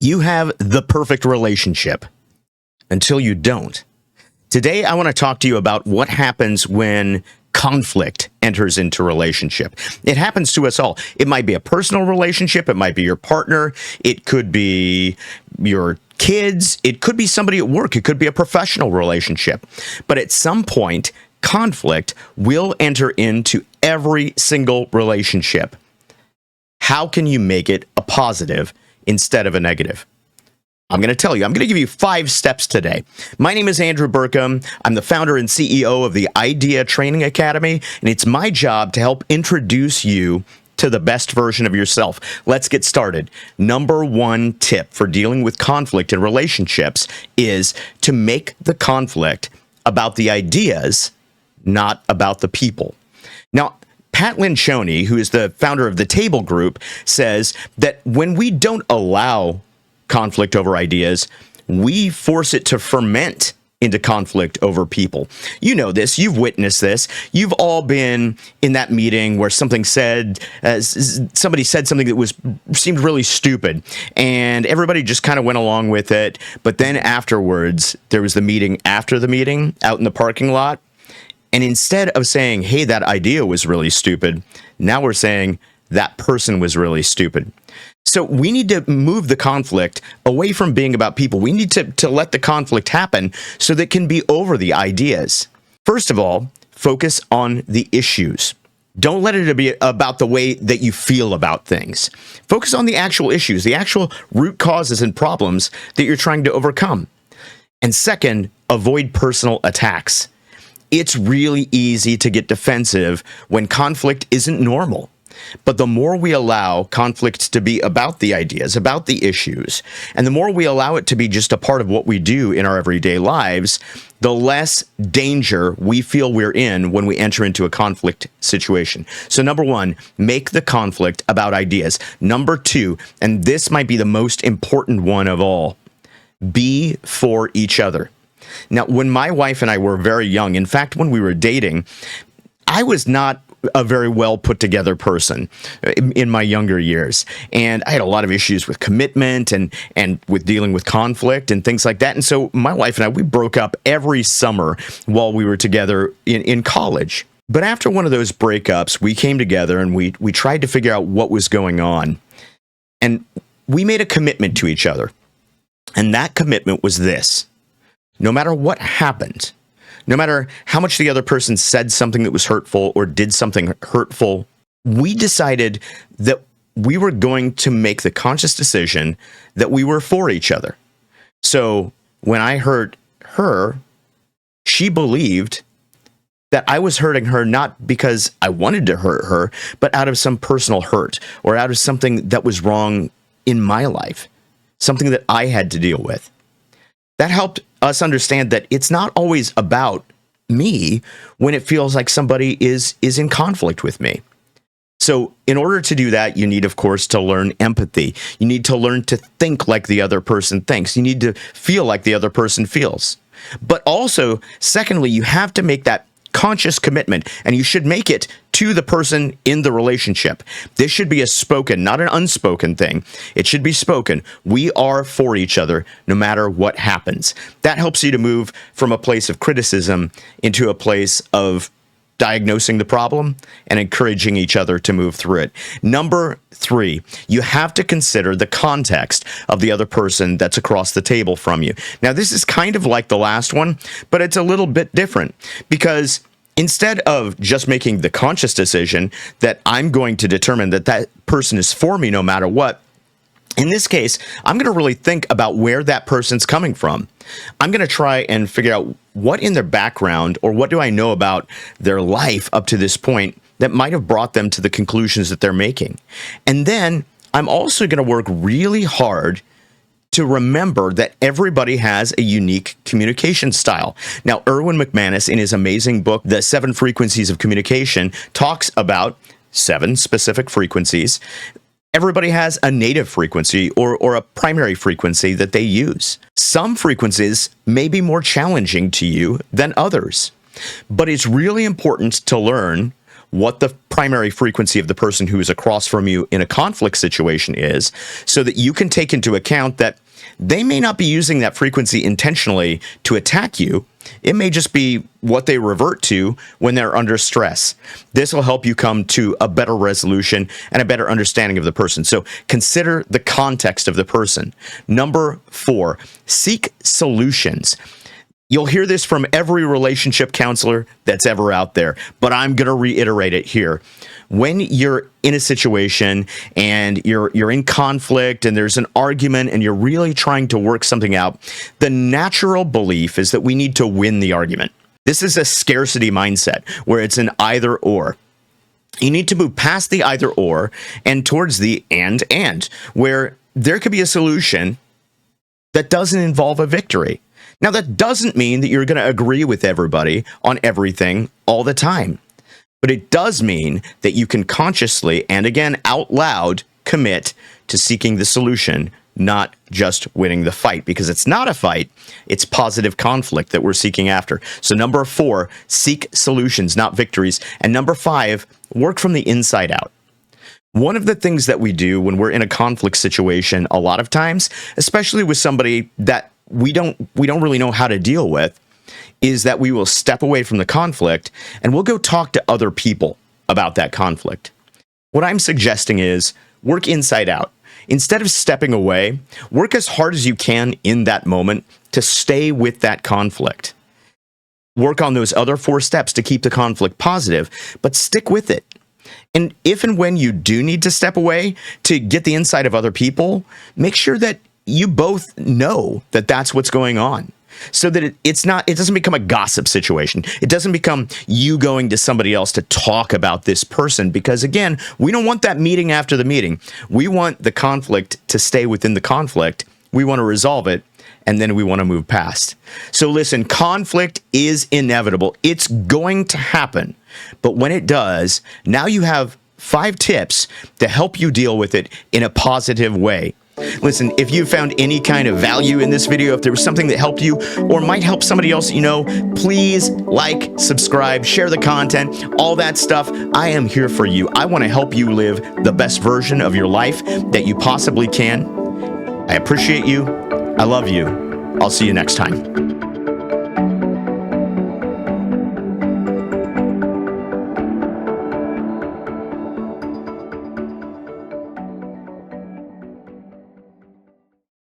You have the perfect relationship until you don't. Today, I want to talk to you about what happens when conflict enters into a relationship. It happens to us all. It might be a personal relationship. It might be your partner. It could be your kids. It could be somebody at work. It could be a professional relationship. But at some point, conflict will enter into every single relationship. How can you make it a positive instead of a negative? I'm going to tell you. I'm going to give you 5 steps today. My name is Andrew Burkham. I'm the founder and CEO of the Idea Training Academy, and it's my job to help introduce you to the best version of yourself. Let's get started. Number 1 tip for dealing with conflict in relationships is to make the conflict about the ideas, not about the people. Now, Pat Lencioni, who is the founder of the Table Group, says that when we don't allow conflict over ideas, we force it to ferment into conflict over people. You know this. You've witnessed this. You've all been in that meeting where somebody said something that seemed really stupid, and everybody just kind of went along with it. But then afterwards, there was the meeting after the meeting out in the parking lot. And instead of saying, hey, that idea was really stupid, now we're saying that person was really stupid. So we need to move the conflict away from being about people. We need to let the conflict happen so that it can be over the ideas. First of all, focus on the issues. Don't let it be about the way that you feel about things. Focus on the actual issues, the actual root causes and problems that you're trying to overcome. And second, avoid personal attacks. It's really easy to get defensive when conflict isn't normal. But the more we allow conflict to be about the ideas, about the issues, and the more we allow it to be just a part of what we do in our everyday lives, the less danger we feel we're in when we enter into a conflict situation. So number 1, make the conflict about ideas. Number 2, and this might be the most important one of all, be for each other. Now, when my wife and I were very young, in fact, when we were dating, I was not a very well put together person in my younger years. And I had a lot of issues with commitment and with dealing with conflict and things like that. And so my wife and I, we broke up every summer while we were together in college. But after one of those breakups, we came together and we tried to figure out what was going on. And we made a commitment to each other. And that commitment was this: no matter what happened, no matter how much the other person said something that was hurtful or did something hurtful, we decided that we were going to make the conscious decision that we were for each other. So when I hurt her, she believed that I was hurting her not because I wanted to hurt her, but out of some personal hurt or out of something that was wrong in my life, something that I had to deal with. That helped us understand that it's not always about me when it feels like somebody is in conflict with me. So in order to do that, you need, of course, to learn empathy. You need to learn to think like the other person thinks. You need to feel like the other person feels. But also, secondly, you have to make that conscious commitment, and you should make it to the person in the relationship. This should be a spoken, not an unspoken thing. It should be spoken. We are for each other no matter what happens. That helps you to move from a place of criticism into a place of diagnosing the problem and encouraging each other to move through it. Number 3, you have to consider the context of the other person that's across the table from you. Now, this is kind of like the last one, but it's a little bit different because instead of just making the conscious decision that I'm going to determine that that person is for me no matter what, in this case, I'm going to really think about where that person's coming from. I'm going to try and figure out what in their background or what do I know about their life up to this point that might have brought them to the conclusions that they're making. And then I'm also going to work really hard to remember that everybody has a unique communication style. Now, Erwin McManus, in his amazing book, The 7 Frequencies of Communication, talks about 7 specific frequencies. Everybody has a native frequency or a primary frequency that they use. Some frequencies may be more challenging to you than others, but it's really important to learn what the primary frequency of the person who is across from you in a conflict situation is, so that you can take into account that they may not be using that frequency intentionally to attack you. It may just be what they revert to when they're under stress. This will help you come to a better resolution and a better understanding of the person. So consider the context of the person. Number 4, seek solutions. You'll hear this from every relationship counselor that's ever out there, but I'm going to reiterate it here. When you're in a situation and you're in conflict and there's an argument and you're really trying to work something out, the natural belief is that we need to win the argument. This is a scarcity mindset where it's an either or. You need to move past the either or and towards the and, where there could be a solution that doesn't involve a victory. Now, that doesn't mean that you're going to agree with everybody on everything all the time, but it does mean that you can consciously and again out loud commit to seeking the solution, not just winning the fight, because it's not a fight, it's positive conflict that we're seeking after. So number 4, seek solutions, not victories. And number 5, work from the inside out. One of the things that we do when we're in a conflict situation a lot of times, especially with somebody that we don't really know how to deal with, is that we will step away from the conflict and we'll go talk to other people about that conflict. What I'm suggesting is work inside out. Instead of stepping away, work as hard as you can in that moment to stay with that conflict. Work on those other 4 steps to keep the conflict positive, but stick with it. And if and when you do need to step away to get the insight of other people, make sure that you both know that that's what's going on, so that it doesn't become a gossip situation. It doesn't become you going to somebody else to talk about this person, because again, we don't want that meeting after the meeting. We want the conflict to stay within the conflict. We want to resolve it, and then we want to move past. So listen, conflict is inevitable. It's going to happen. But when it does, now you have 5 tips to help you deal with it in a positive way. Listen, if you found any kind of value in this video, if there was something that helped you or might help somebody else that you know, please like, subscribe, share the content, all that stuff. I am here for you. I want to help you live the best version of your life that you possibly can. I appreciate you. I love you. I'll see you next time.